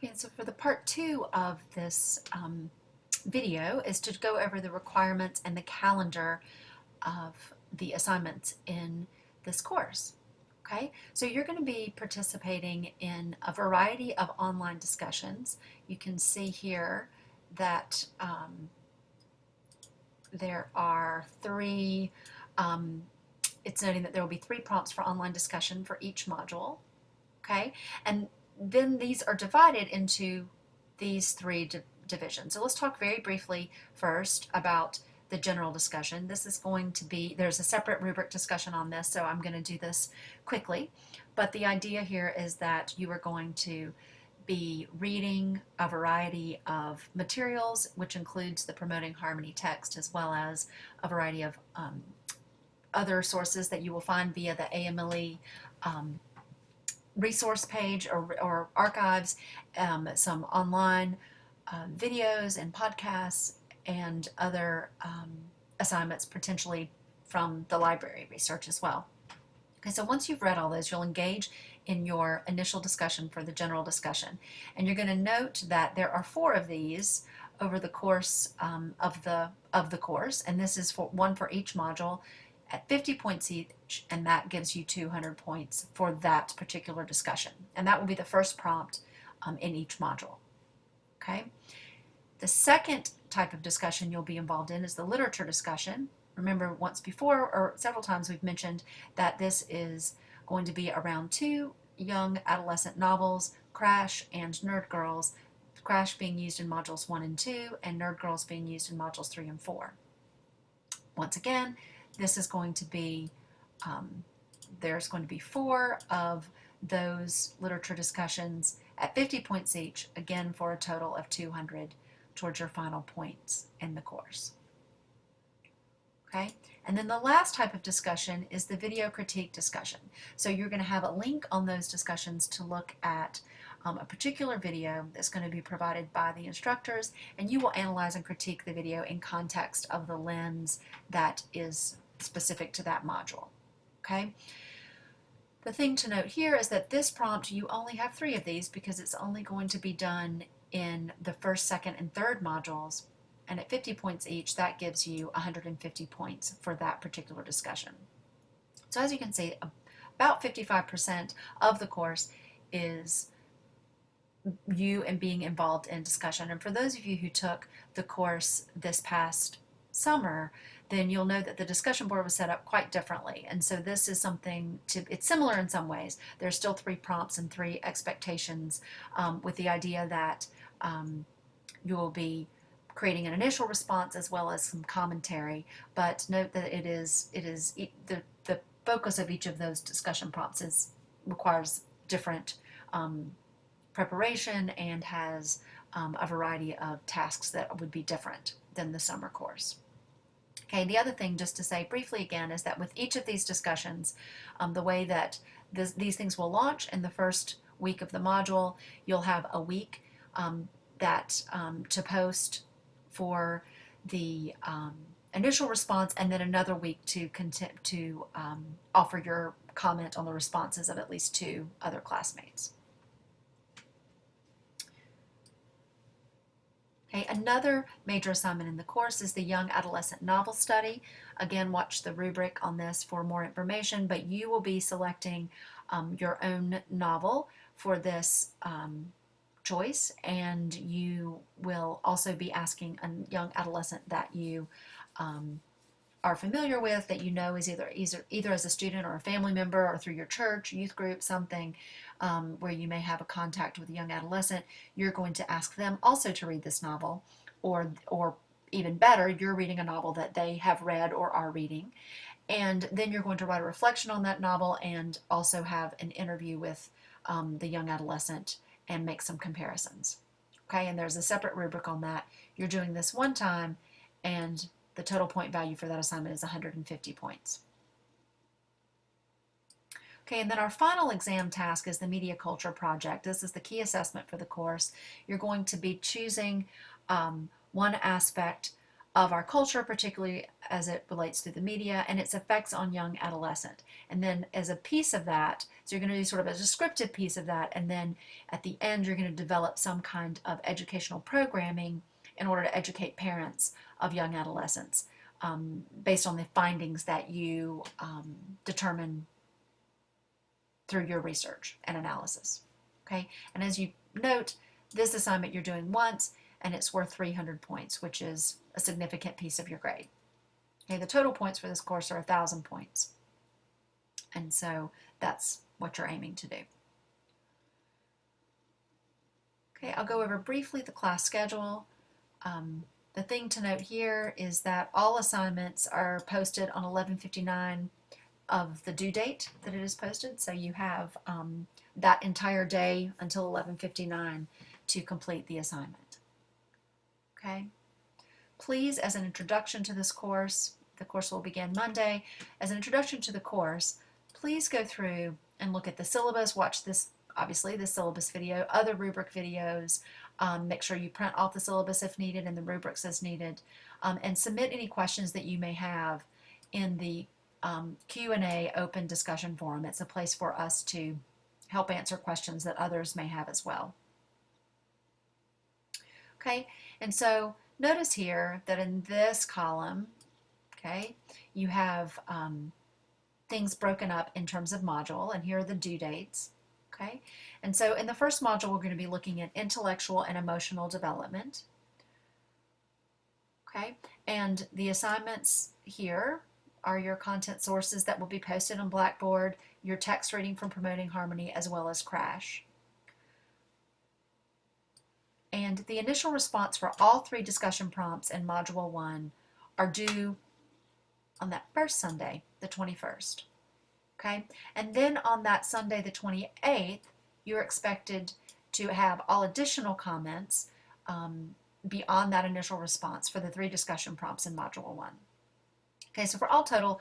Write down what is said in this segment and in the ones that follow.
Okay, and so for the part two of this video is to go over the requirements and the calendar of the assignments in this course. Okay, so you're going to be participating in a variety of online discussions. You can see here that there are three, it's noting that there will be 3 prompts for online discussion for each module. Okay, and then these are divided into these 3 divisions. So let's talk very briefly first about the general discussion. This is going to be, there's a separate rubric discussion on this, so I'm going to do this quickly. But the idea here is that you are going to be reading a variety of materials, which includes the Promoting Harmony text, as well as a variety of other sources that you will find via the AMLE resource page or archives, some online videos and podcasts, and other assignments potentially from the library research as well. Okay, so once you've read all those, you'll engage in your initial discussion for the general discussion. And you're going to note that there are 4 of these over the course of the course, and this is one for each module at 50 points each, and that gives you 200 points for that particular discussion. And that will be the first prompt in each module. Okay. The second type of discussion you'll be involved in is the literature discussion. Remember, once before, or several times, we've mentioned that this is going to be around 2 young adolescent novels, Crash and Nerd Girls, Crash being used in modules 1 and 2, and Nerd Girls being used in modules 3 and 4. Once again, this is going to be, there's going to be 4 of those literature discussions at 50 points each, again for a total of 200 towards your final points in the course. Okay, and then the last type of discussion is the video critique discussion. So you're going to have a link on those discussions to look at a particular video that's going to be provided by the instructors, and you will analyze and critique the video in context of the lens that is specific to that module. Okay. The thing to note here is that this prompt, you only have 3 of these because it's only going to be done in the first, second, and third modules, and at 50 points each, that gives you 150 points for that particular discussion. So as you can see, about 55% of the course is you and being involved in discussion. And for those of you who took the course this past summer, then you'll know that the discussion board was set up quite differently. And so this is something it's similar in some ways. There's still 3 prompts and 3 expectations, with the idea that you will be creating an initial response as well as some commentary. But note that the focus of each of those discussion prompts requires different preparation and has a variety of tasks that would be different than the summer course. Okay, the other thing, just to say briefly again, is that with each of these discussions, the way that these things will launch in the first week of the module, you'll have a week to post for the initial response, and then another week to offer your comment on the responses of at least 2 other classmates. Okay, another major assignment in the course is the Young Adolescent Novel Study. Again, watch the rubric on this for more information, but you will be selecting your own novel for this choice, and you will also be asking a young adolescent that you are familiar with, that you know is either as a student or a family member or through your church, youth group, something where you may have a contact with a young adolescent. You're going to ask them also to read this novel, or even better, you're reading a novel that they have read or are reading. And then you're going to write a reflection on that novel and also have an interview with the young adolescent and make some comparisons. Okay, and there's a separate rubric on that. You're doing this one time, and the total point value for that assignment is 150 points. Okay, and then our final exam task is the Media Culture Project. This is the key assessment for the course. You're going to be choosing one aspect of our culture, particularly as it relates to the media, and its effects on young adolescent. And then as a piece of that, so you're going to do sort of a descriptive piece of that, and then at the end you're going to develop some kind of educational programming in order to educate parents of young adolescents based on the findings that you determine through your research and analysis. Okay, and as you note, this assignment you're doing once, and it's worth 300 points, which is a significant piece of your grade. Okay, the total points for this course are 1,000 points. And so that's what you're aiming to do. Okay, I'll go over briefly the class schedule. The thing to note here is that all assignments are posted on 11:59 of the due date that it is posted. So you have that entire day until 11:59 to complete the assignment. Okay. Please, as an introduction to this course, the course will begin Monday. As an introduction to the course, please go through and look at the syllabus. Watch this, obviously, the syllabus video, other rubric videos. Make sure you print off the syllabus if needed and the rubrics as needed. And submit any questions that you may have in the Q&A open discussion forum. It's a place for us to help answer questions that others may have as well. Okay, and so notice here that in this column, okay, you have things broken up in terms of module, and here are the due dates. Okay, and so in the first module, we're going to be looking at intellectual and emotional development. Okay, and the assignments here are your content sources that will be posted on Blackboard, your text reading from Promoting Harmony, as well as Crash. And the initial response for all 3 discussion prompts in Module 1 are due on that first Sunday, the 21st. Okay, and then on that Sunday, the 28th, you're expected to have all additional comments beyond that initial response for the 3 discussion prompts in Module 1. Okay, so for all total,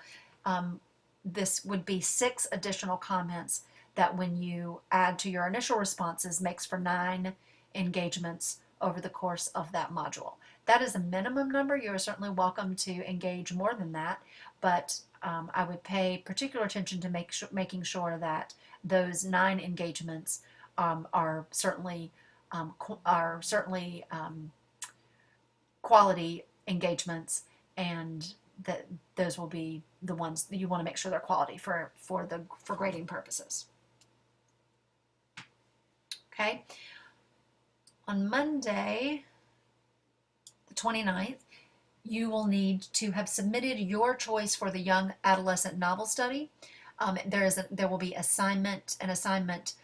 this would be 6 additional comments that when you add to your initial responses makes for 9 engagements over the course of that module. That is a minimum number. You are certainly welcome to engage more than that, but I would pay particular attention to making sure that those 9 engagements are certainly quality engagements, and that those will be the ones that you want to make sure they're quality for grading purposes. Okay. On Monday, the 29th, you will need to have submitted your choice for the young adolescent novel study. There will be an assignment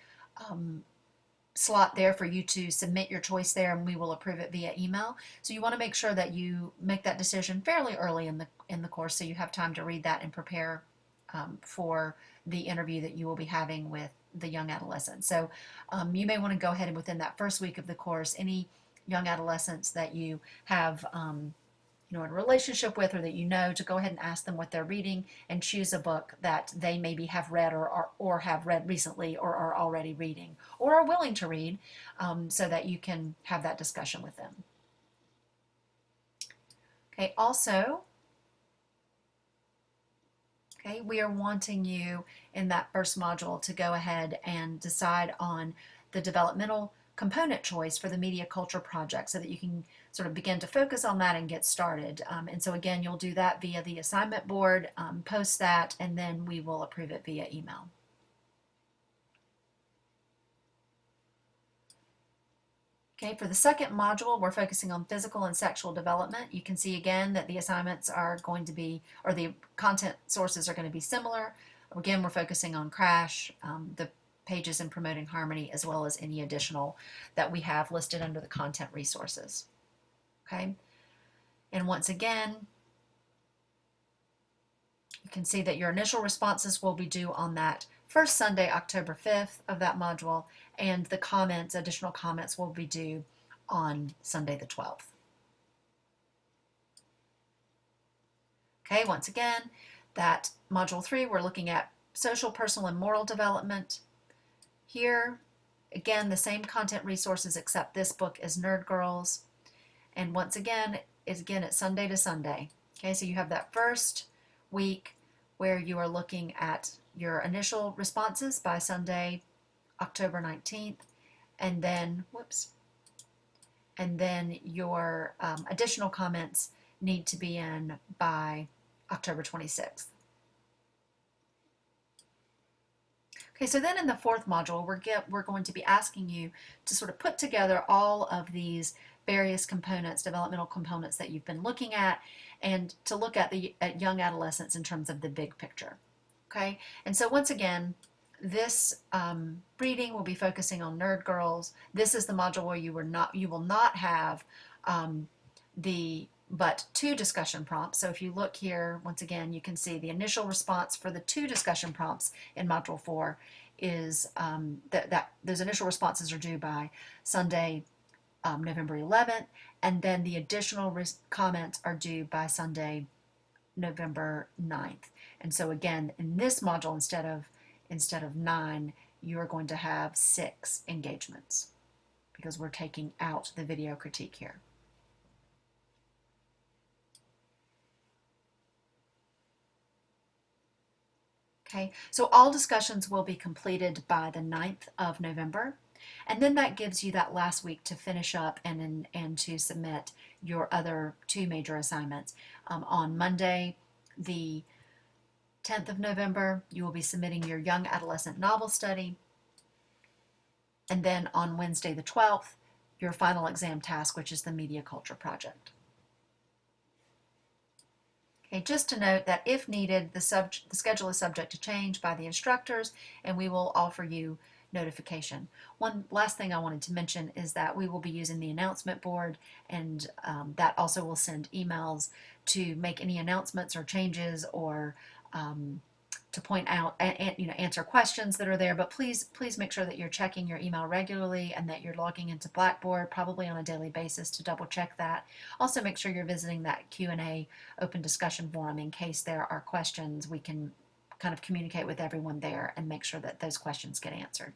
slot there for you to submit your choice there, and we will approve it via email. So you want to make sure that you make that decision fairly early in the course, so you have time to read that and prepare for the interview that you will be having with the young adolescent. So you may want to go ahead and within that first week of the course, any young adolescents that you have in a relationship with, or that you know, to go ahead and ask them what they're reading and choose a book that they maybe have read or have read recently or are already reading or are willing to read, so that you can have that discussion with them. Okay, also, okay, we are wanting you in that first module to go ahead and decide on the developmental component choice for the media culture project, so that you can sort of begin to focus on that and get started. And so again, you'll do that via the assignment board, post that, and then we will approve it via email. Okay, for the second module, we're focusing on physical and sexual development. You can see again that the assignments are going to be, or the content sources are going to be similar. Again, we're focusing on Crash, the pages in Promoting Harmony, as well as any additional that we have listed under the content resources. Okay, and once again, you can see that your initial responses will be due on that first Sunday, October 5th of that module, and the comments, additional comments, will be due on Sunday the 12th. Okay, once again, that module 3, we're looking at social, personal, and moral development. Here, again, the same content resources, except this book is Nerd Girls. And once again, is, again, it's Sunday to Sunday. Okay, so you have that first week where you are looking at your initial responses by Sunday, October 19th, and then, and then your additional comments need to be in by October 26th. Okay, so then in the fourth module, we're going to be asking you to sort of put together all of these various components, developmental components that you've been looking at, and to look at young adolescents in terms of the big picture. Okay, and so once again, this reading will be focusing on nerd girls. This is the module where you will not have but 2 discussion prompts. So if you look here, once again, you can see the initial response for the 2 discussion prompts in Module 4 is that those initial responses are due by Sunday, November 11th, and then the additional comments are due by Sunday, November 9th. And so again, in this module, instead of 9, you are going to have 6 engagements because we're taking out the video critique here. Okay, so all discussions will be completed by the 9th of November, and then that gives you that last week to finish up and to submit your other 2 major assignments. On Monday, the 10th of November, you will be submitting your young adolescent novel study, and then on Wednesday the 12th, your final exam task, which is the media culture project. Okay, just to note that if needed, the schedule is subject to change by the instructors, and we will offer you notification. One last thing I wanted to mention is that we will be using the announcement board, and that also will send emails to make any announcements or changes, or to point out and answer questions that are there. But please make sure that you're checking your email regularly and that you're logging into Blackboard probably on a daily basis to double check that. Also make sure you're visiting that Q&A open discussion forum in case there are questions. We can kind of communicate with everyone there and make sure that those questions get answered.